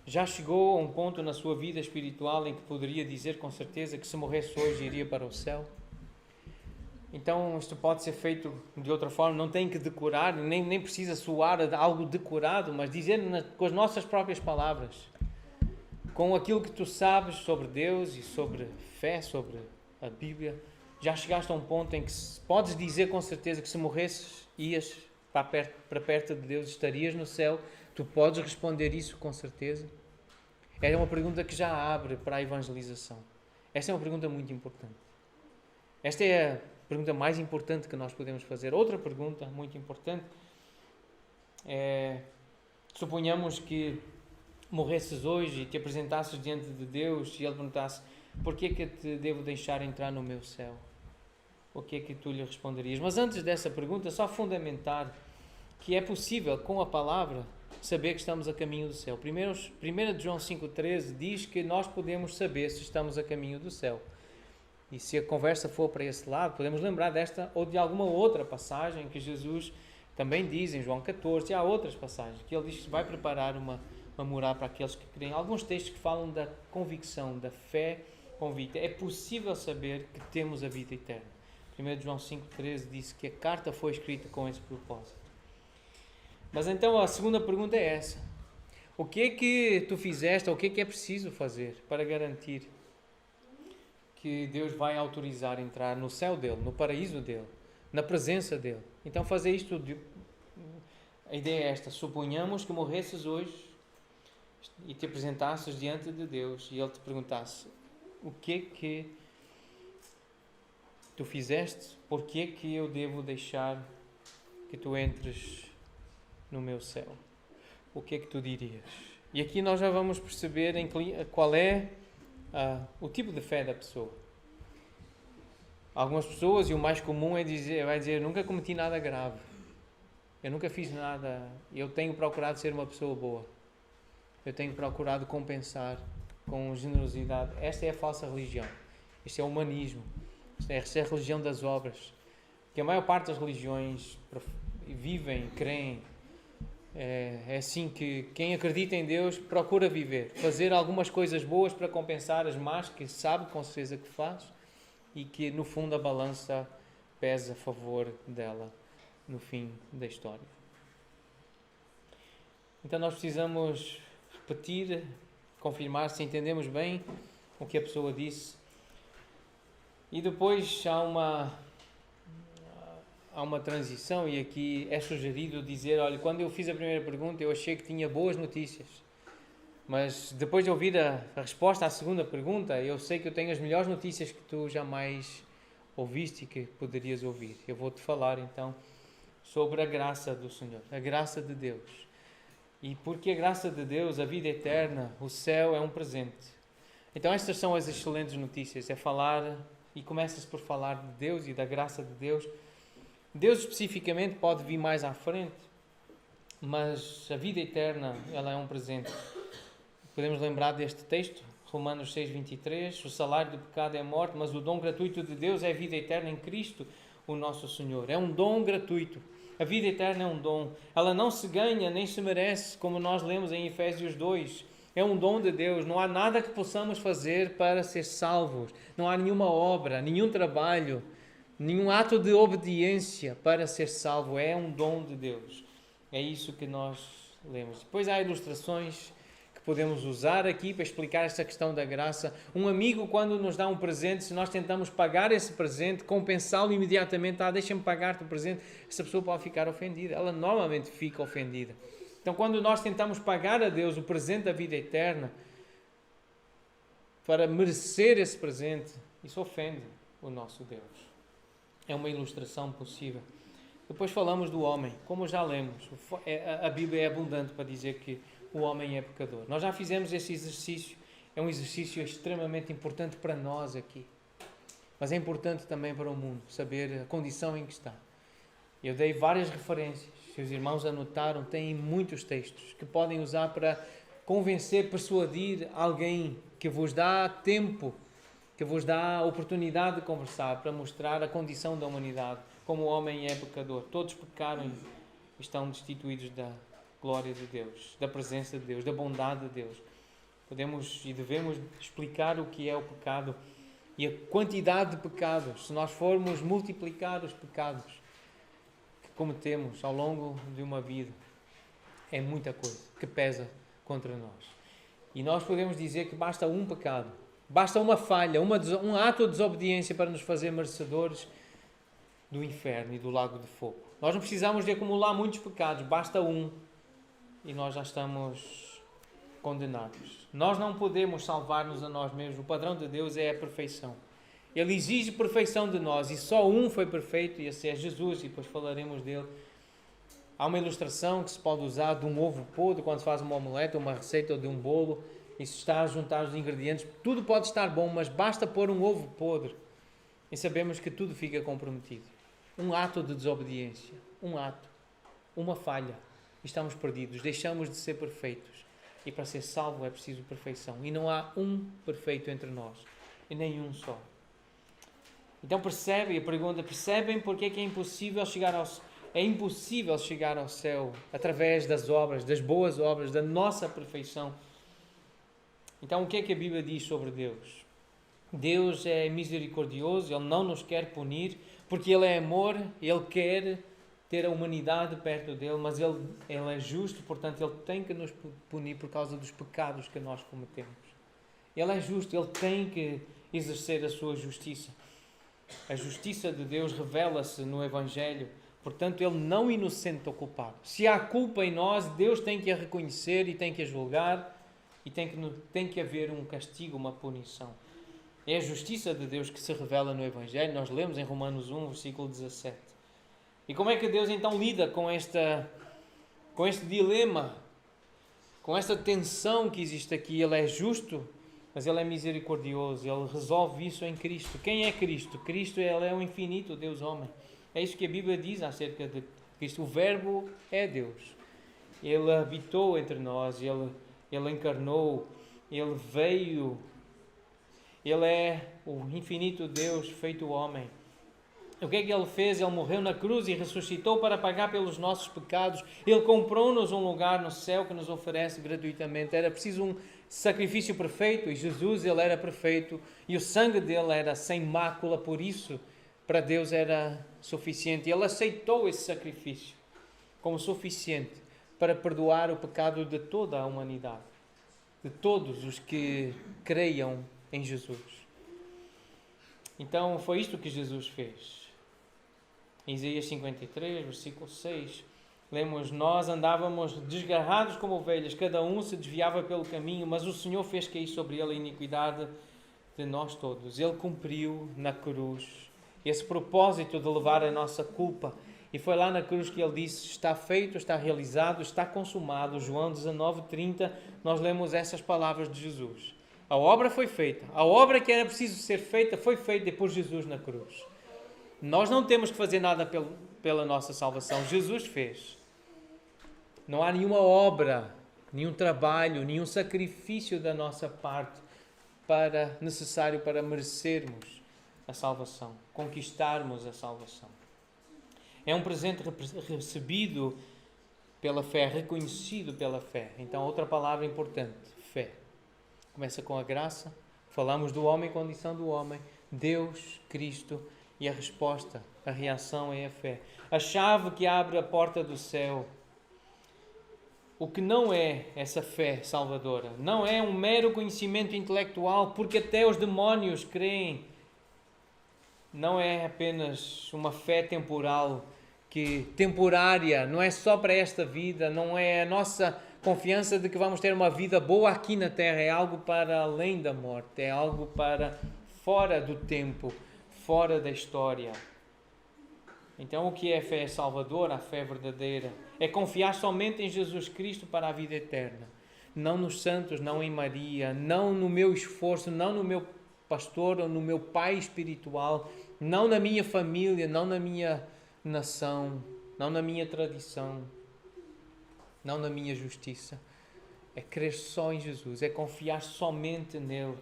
já chegou a um ponto na sua vida espiritual em que poderia dizer com certeza que se morresse hoje iria para o céu? Então isto pode ser feito de outra forma, não tem que decorar, nem precisa soar algo decorado, mas dizer com as nossas próprias palavras, com aquilo que tu sabes sobre Deus e sobre fé, sobre a Bíblia. Já chegaste a um ponto em que podes dizer com certeza que se morresses ias para perto de Deus, estarias no céu. Tu podes responder isso com certeza? É uma pergunta que já abre para a evangelização. Esta é uma pergunta muito importante. Esta é a pergunta mais importante que nós podemos fazer. Outra pergunta muito importante é: suponhamos que morresses hoje e te apresentasses diante de Deus e Ele perguntasse: porquê que eu te devo deixar entrar no meu céu? O que é que tu lhe responderias? Mas antes dessa pergunta, só fundamentar que é possível, com a palavra, saber que estamos a caminho do céu. 1 João 5,13 diz que nós podemos saber se estamos a caminho do céu. E se a conversa for para esse lado, podemos lembrar desta ou de alguma outra passagem que Jesus também diz em João 14. E há outras passagens que ele diz que vai preparar uma morada para aqueles que creem. Alguns textos que falam da convicção, da fé convicta. É possível saber que temos a vida eterna. 1 João 5,13 diz que a carta foi escrita com esse propósito. Mas então a segunda pergunta é essa: o que é que tu fizeste, ou o que é preciso fazer para garantir que Deus vai autorizar entrar no céu dele, no paraíso dele, na presença dele? Então fazer isto, a ideia é esta: suponhamos que morresses hoje e te apresentasses diante de Deus e Ele te perguntasse: o que é que tu fizeste? Por que é que eu devo deixar que tu entres no meu céu? O que é que tu dirias? E aqui nós já vamos perceber qual é o tipo de fé da pessoa. Algumas pessoas, e o mais comum vai dizer: nunca cometi nada grave, eu nunca fiz nada, eu tenho procurado ser uma pessoa boa, eu tenho procurado compensar com generosidade. Esta é a falsa religião, este é o humanismo, esta é a religião das obras, que a maior parte das religiões vivem, creem. É assim que quem acredita em Deus procura viver, fazer algumas coisas boas para compensar as más, que sabe com certeza que faz, e que no fundo a balança pesa a favor dela no fim da história. Então nós precisamos repetir, confirmar se entendemos bem o que a pessoa disse, e depois há uma transição, e aqui é sugerido dizer: olha, quando eu fiz a primeira pergunta eu achei que tinha boas notícias, mas depois de ouvir a resposta à segunda pergunta, eu sei que eu tenho as melhores notícias que tu jamais ouviste e que poderias ouvir. Eu vou-te falar então sobre a graça do Senhor, a graça de Deus. E porque a graça de Deus, a vida eterna, o céu é um presente. Então estas são as excelentes notícias, é falar, e começa-se por falar de Deus e da graça de Deus. Deus especificamente pode vir mais à frente, mas a vida eterna, ela é um presente. Podemos lembrar deste texto, Romanos 6,23, o salário do pecado é a morte, mas o dom gratuito de Deus é a vida eterna em Cristo, o nosso Senhor. É um dom gratuito. A vida eterna é um dom. Ela não se ganha nem se merece, como nós lemos em Efésios 2. É um dom de Deus. Não há nada que possamos fazer para ser salvos. Não há nenhuma obra, nenhum trabalho, nenhum ato de obediência para ser salvo. É um dom de Deus. É isso que nós lemos. Depois há ilustrações que podemos usar aqui para explicar esta questão da graça. Um amigo, quando nos dá um presente, se nós tentamos pagar esse presente, compensá-lo imediatamente: deixa-me pagar-te o presente, essa pessoa pode ficar ofendida. Ela normalmente fica ofendida. Então, quando nós tentamos pagar a Deus o presente da vida eterna, para merecer esse presente, isso ofende o nosso Deus. É uma ilustração possível. Depois falamos do homem. Como já lemos, a Bíblia é abundante para dizer que o homem é pecador. Nós já fizemos esse exercício. É um exercício extremamente importante para nós aqui. Mas é importante também para o mundo saber a condição em que está. Eu dei várias referências. Se os irmãos anotaram, têm muitos textos que podem usar para convencer, persuadir alguém que vos dá tempo, que vos dá a oportunidade de conversar, para mostrar a condição da humanidade, como o homem é pecador. Todos pecaram e estão destituídos da glória de Deus, da presença de Deus, da bondade de Deus. Podemos e devemos explicar o que é o pecado e a quantidade de pecados. Se nós formos multiplicar os pecados que cometemos ao longo de uma vida, é muita coisa que pesa contra nós. E nós podemos dizer que basta um pecado, basta uma falha, um ato de desobediência para nos fazer merecedores do inferno e do lago de fogo. Nós não precisamos de acumular muitos pecados, basta um. e nós já estamos condenados. Nós não podemos salvar-nos a nós mesmos. O padrão de Deus é a perfeição. Ele exige perfeição de nós e só um foi perfeito, e esse é Jesus, e depois falaremos dele. Há uma ilustração que se pode usar de um ovo podre, quando se faz uma omelete, uma receita ou de um bolo, e se está a juntar os ingredientes, tudo pode estar bom, mas basta pôr um ovo podre e sabemos que tudo fica comprometido. Um ato de desobediência, um ato, uma falha, e estamos perdidos, deixamos de ser perfeitos. E para ser salvo é preciso perfeição. E não há um perfeito entre nós, e nenhum só. Então percebem porque é que é impossível chegar ao céu através das obras, das boas obras, da nossa perfeição. Então o que é que a Bíblia diz sobre Deus? Deus é misericordioso, Ele não nos quer punir, porque Ele é amor, Ele quer ter a humanidade perto dEle, mas Ele é justo, portanto Ele tem que nos punir por causa dos pecados que nós cometemos. Ele é justo, Ele tem que exercer a sua justiça. A justiça de Deus revela-se no Evangelho, portanto Ele não inocenta o culpado. Se há culpa em nós, Deus tem que a reconhecer e tem que a julgar, e tem que haver um castigo, uma punição. É a justiça de Deus que se revela no Evangelho. Nós lemos em Romanos 1, versículo 17. E como é que Deus então lida com este dilema, com esta tensão que existe aqui? Ele é justo, mas Ele é misericordioso. Ele resolve isso em Cristo. Quem é Cristo? Cristo, Ele é o infinito Deus homem. É isso que a Bíblia diz acerca de Cristo. O Verbo é Deus. Ele habitou entre nós, Ele encarnou, Ele veio. Ele é o infinito Deus feito homem. O que é que Ele fez? Ele morreu na cruz e ressuscitou para pagar pelos nossos pecados. Ele comprou-nos um lugar no céu que nos oferece gratuitamente. Era preciso um sacrifício perfeito, e Jesus, Ele era perfeito, e o sangue dele era sem mácula, por isso para Deus era suficiente. Ele aceitou esse sacrifício como suficiente para perdoar o pecado de toda a humanidade, de todos os que creiam em Jesus. Então foi isto que Jesus fez. Em Isaías 53, versículo 6, lemos: nós andávamos desgarrados como ovelhas, cada um se desviava pelo caminho, mas o Senhor fez cair sobre ele a iniquidade de nós todos. Ele cumpriu na cruz esse propósito de levar a nossa culpa. E foi lá na cruz que Ele disse: está feito, está realizado, está consumado. João 19:30, nós lemos essas palavras de Jesus. A obra foi feita. A obra que era preciso ser feita foi feita por Jesus na cruz. Nós não temos que fazer nada pela nossa salvação. Jesus fez. Não há nenhuma obra, nenhum trabalho, nenhum sacrifício da nossa parte necessário para merecermos a salvação, conquistarmos a salvação. É um presente recebido pela fé, reconhecido pela fé. Então, outra palavra importante, fé. Começa com a graça, falamos do homem, condição do homem, Deus, Cristo, e a resposta, a reação é a fé. A chave que abre a porta do céu. O que não é essa fé salvadora? Não é um mero conhecimento intelectual, porque até os demónios creem. Não é apenas uma fé temporária, não é só para esta vida, não é a nossa confiança de que vamos ter uma vida boa aqui na terra, é algo para além da morte, é algo para fora do tempo, fora da história. Então, o que é a fé salvadora, a fé verdadeira? É confiar somente em Jesus Cristo para a vida eterna. Não nos santos, não em Maria, não no meu esforço, não no meu pastor ou no meu pai espiritual, não na minha família, não na minha nação, não na minha tradição, não na minha justiça. É crer só em Jesus, é confiar somente nele.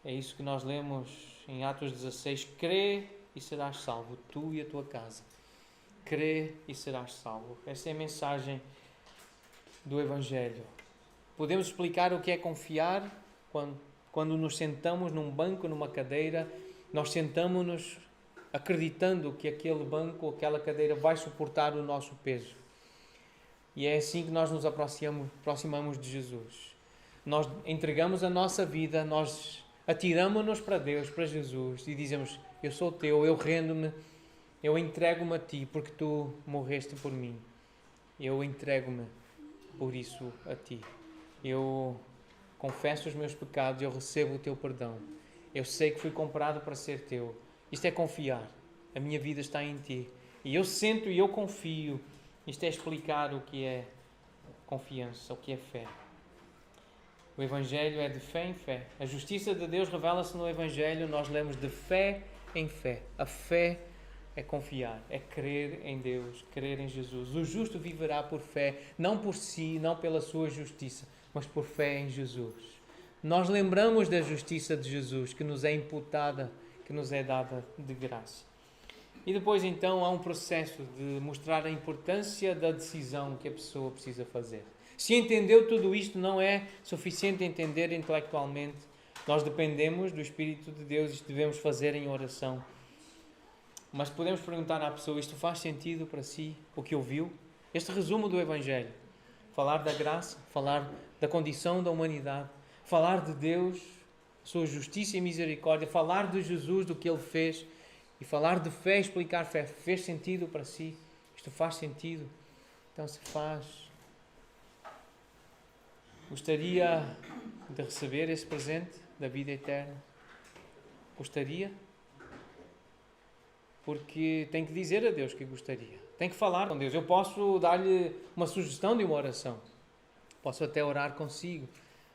É isso que nós lemos em Atos 16. Crê e serás salvo, tu e a tua casa. Crê e serás salvo. Essa é a mensagem do Evangelho. Podemos explicar o que é confiar quando nos sentamos num banco, numa cadeira. Nós sentamos-nos acreditando que aquele banco ou aquela cadeira vai suportar o nosso peso. E é assim que nós nos aproximamos de Jesus. Nós entregamos a nossa vida, nós atiramos-nos para Deus, para Jesus, e dizemos: eu sou teu, eu rendo-me, eu entrego-me a ti, porque tu morreste por mim. Eu entrego-me por isso a Ti. Eu confesso os meus pecados, eu recebo o Teu perdão. Eu sei que fui comprado para ser Teu. Isto é confiar. A minha vida está em Ti. E eu sento e eu confio. Isto é explicar o que é confiança, o que é fé. O Evangelho é de fé em fé. A justiça de Deus revela-se no Evangelho. Nós lemos de fé em fé. A fé é confiar, é crer em Deus, crer em Jesus. O justo viverá por fé, não por si, não pela sua justiça, mas por fé em Jesus. Nós lembramos da justiça de Jesus que nos é imputada, que nos é dada de graça. E depois então há um processo de mostrar a importância da decisão que a pessoa precisa fazer. Se entendeu tudo isto, não é suficiente entender intelectualmente. Nós dependemos do Espírito de Deus e isto devemos fazer em oração. Mas podemos perguntar à pessoa, isto faz sentido para si, o que ouviu? Este resumo do Evangelho. Falar da graça, falar da condição da humanidade, falar de Deus, sua justiça e misericórdia, falar de Jesus, do que Ele fez, e falar de fé, explicar fé. Fez sentido para si? Isto faz sentido? Então se faz. Gostaria de receber esse presente da vida eterna? Gostaria? Porque tem que dizer a Deus que gostaria. Tem que falar com Deus. Eu posso dar-lhe uma sugestão de uma oração. Posso até orar consigo.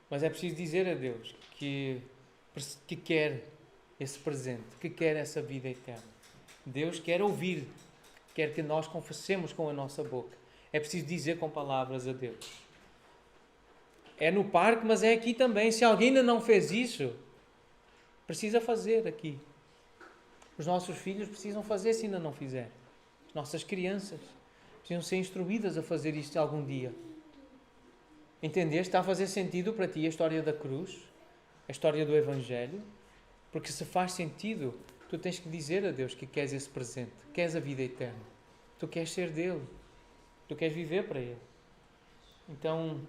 Mas é preciso dizer a Deus que quer esse presente, que quer essa vida eterna. Deus quer ouvir, quer que nós confessemos com a nossa boca. É preciso dizer com palavras a Deus. É no parque, mas é aqui também. Se alguém ainda não fez isso, precisa fazer aqui. Os nossos filhos precisam fazer se ainda não fizer. As nossas crianças precisam ser instruídas a fazer isto algum dia. Entendeste? Está a fazer sentido para ti a história da cruz? A história do Evangelho? Porque se faz sentido, tu tens que dizer a Deus que queres esse presente, queres a vida eterna. Tu queres ser dele. Tu queres viver para ele. Então,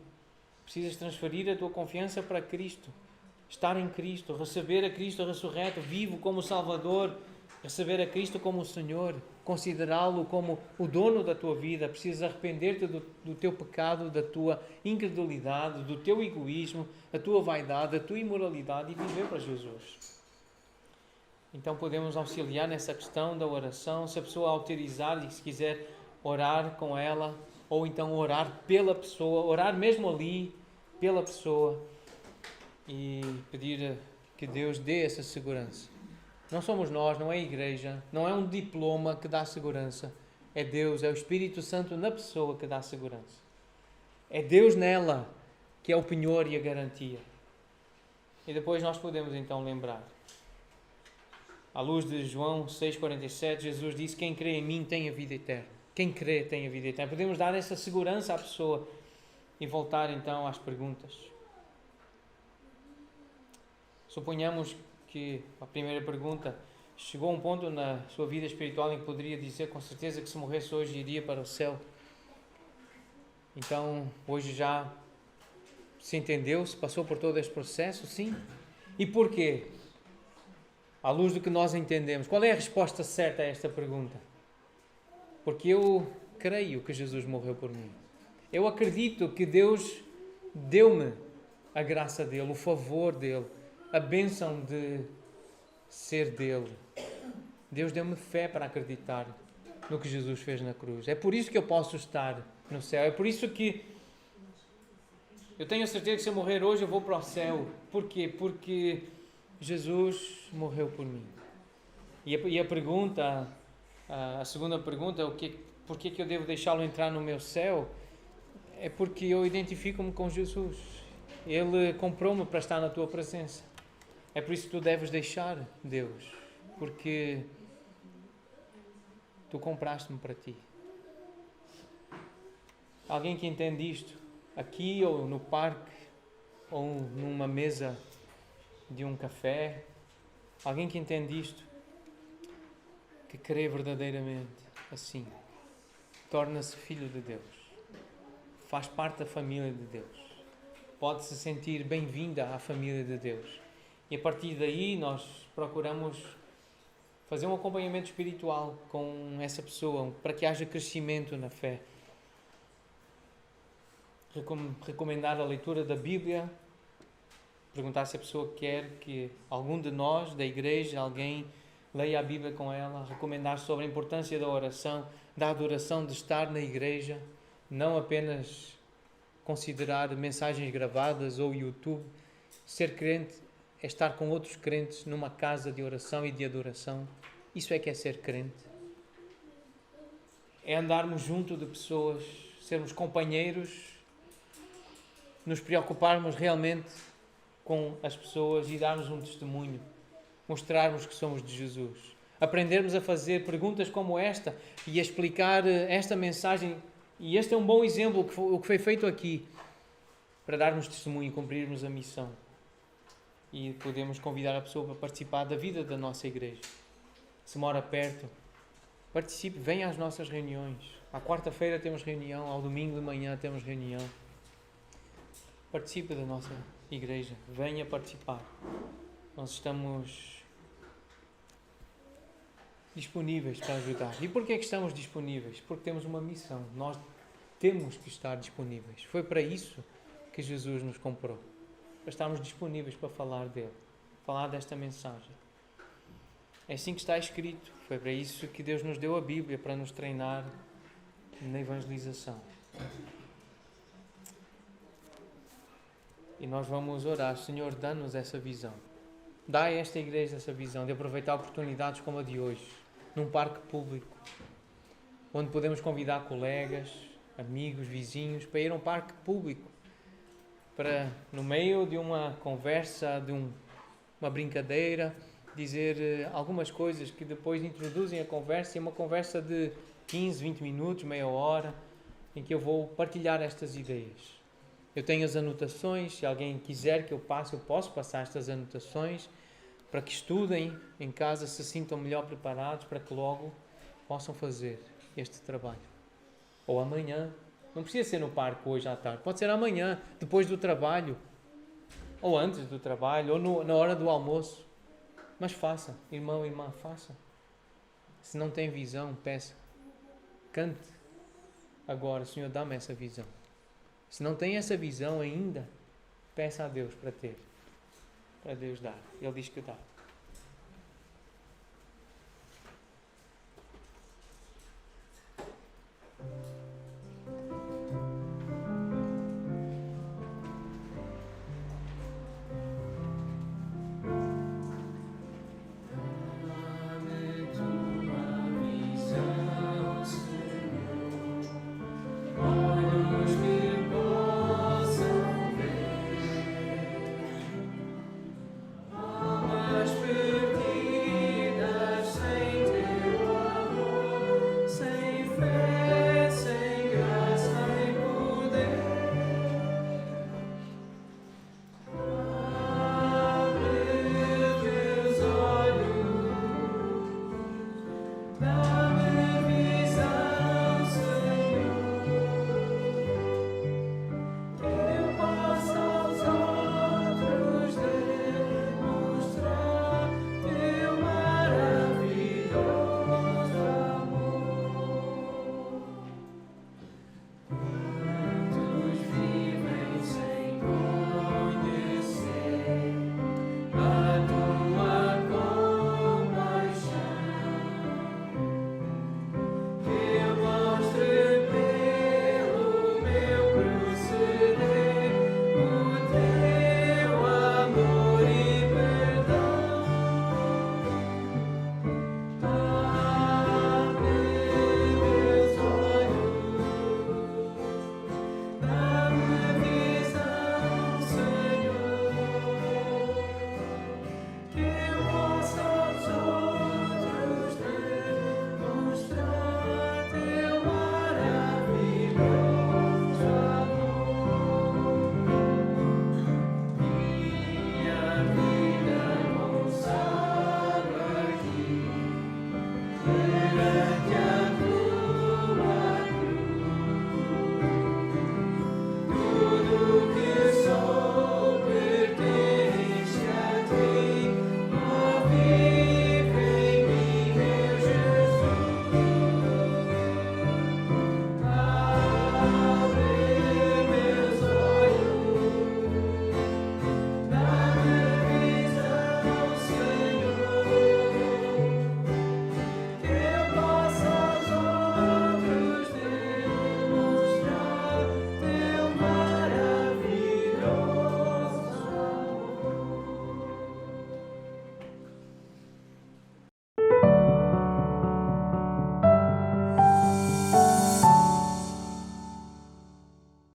precisas transferir a tua confiança para Cristo. Estar em Cristo, receber a Cristo ressurreto, vivo como Salvador, receber a Cristo como o Senhor, considerá-lo como o dono da tua vida. Precisas arrepender-te do teu pecado, da tua incredulidade, do teu egoísmo, da tua vaidade, da tua imoralidade e viver para Jesus. Então podemos auxiliar nessa questão da oração. Se a pessoa autorizar e se quiser orar com ela, ou então orar pela pessoa, orar mesmo ali pela pessoa e pedir que Deus dê essa segurança. Não somos nós, não é a igreja, não é um diploma que dá segurança. É Deus, é o Espírito Santo na pessoa que dá segurança. É Deus nela que é o penhor e a garantia. E depois nós podemos então lembrar. À luz de João 6,47, Jesus disse: quem crê em mim tem a vida eterna. Quem crê tem a vida eterna. Podemos dar essa segurança à pessoa e voltar então às perguntas. Suponhamos que a primeira pergunta chegou a um ponto na sua vida espiritual em que poderia dizer com certeza que se morresse hoje iria para o céu. Então, hoje já se entendeu, se passou por todo este processo, sim? E porquê? À luz do que nós entendemos, qual é a resposta certa a esta pergunta? Porque eu creio que Jesus morreu por mim. Eu acredito que Deus deu-me a graça dele, o favor dele, a bênção de ser dele. Deus deu-me fé para acreditar no que Jesus fez na cruz. É por isso que eu posso estar no céu. É por isso que eu tenho a certeza que se eu morrer hoje eu vou para o céu. Porquê? Porque Jesus morreu por mim. E a pergunta, a segunda pergunta, por que eu devo deixá-lo entrar no meu céu? É porque eu identifico-me com Jesus. Ele comprou-me para estar na tua presença. É por isso que tu deves deixar Deus, porque tu compraste-me para ti. Alguém que entende isto, aqui ou no parque, ou numa mesa de um café, alguém que entende isto, que crê verdadeiramente assim, torna-se filho de Deus, faz parte da família de Deus, pode se sentir bem-vinda à família de Deus. E a partir daí nós procuramos fazer um acompanhamento espiritual com essa pessoa para que haja crescimento na fé. recomendar a leitura da Bíblia, perguntar se a pessoa quer que algum de nós, da igreja, alguém leia a Bíblia com ela, recomendar sobre a importância da oração, da adoração, de estar na igreja, não apenas considerar mensagens gravadas ou YouTube. Ser crente é estar com outros crentes numa casa de oração e de adoração. Isso é que é ser crente. É andarmos junto de pessoas, sermos companheiros, nos preocuparmos realmente com as pessoas e darmos um testemunho, mostrarmos que somos de Jesus. Aprendermos a fazer perguntas como esta e a explicar esta mensagem. E este é um bom exemplo, o que foi feito aqui, para darmos testemunho e cumprirmos a missão. E podemos convidar a pessoa para participar da vida da nossa igreja. Se mora perto, participe, venha às nossas reuniões. À quarta-feira temos reunião, ao domingo de manhã temos reunião. Participe da nossa igreja, venha participar. Nós estamos disponíveis para ajudar. E porquê é que estamos disponíveis? Porque temos uma missão. Nós temos que estar disponíveis. Foi para isso que Jesus nos comprou. Para estarmos disponíveis para falar dele, falar desta mensagem. É assim que está escrito. Foi para isso que Deus nos deu a Bíblia, para nos treinar na evangelização. E nós vamos orar. Senhor, dá-nos essa visão. Dá a esta igreja essa visão de aproveitar oportunidades como a de hoje, num parque público, onde podemos convidar colegas, amigos, vizinhos, para ir a um parque público, para, no meio de uma conversa, de uma brincadeira, dizer algumas coisas que depois introduzem a conversa, e uma conversa de 15, 20 minutos, meia hora, em que eu vou partilhar estas ideias. Eu tenho as anotações, se alguém quiser que eu passe, eu posso passar estas anotações, para que estudem em casa, se sintam melhor preparados, para que logo possam fazer este trabalho. Ou amanhã. Não precisa ser no parque hoje à tarde. Pode ser amanhã, depois do trabalho. Ou antes do trabalho, ou na hora do almoço. Mas faça, irmão e irmã, faça. Se não tem visão, peça. Cante. Agora, Senhor, dá-me essa visão. Se não tem essa visão ainda, peça a Deus para ter. Para Deus dar. Ele diz que dá. Bye.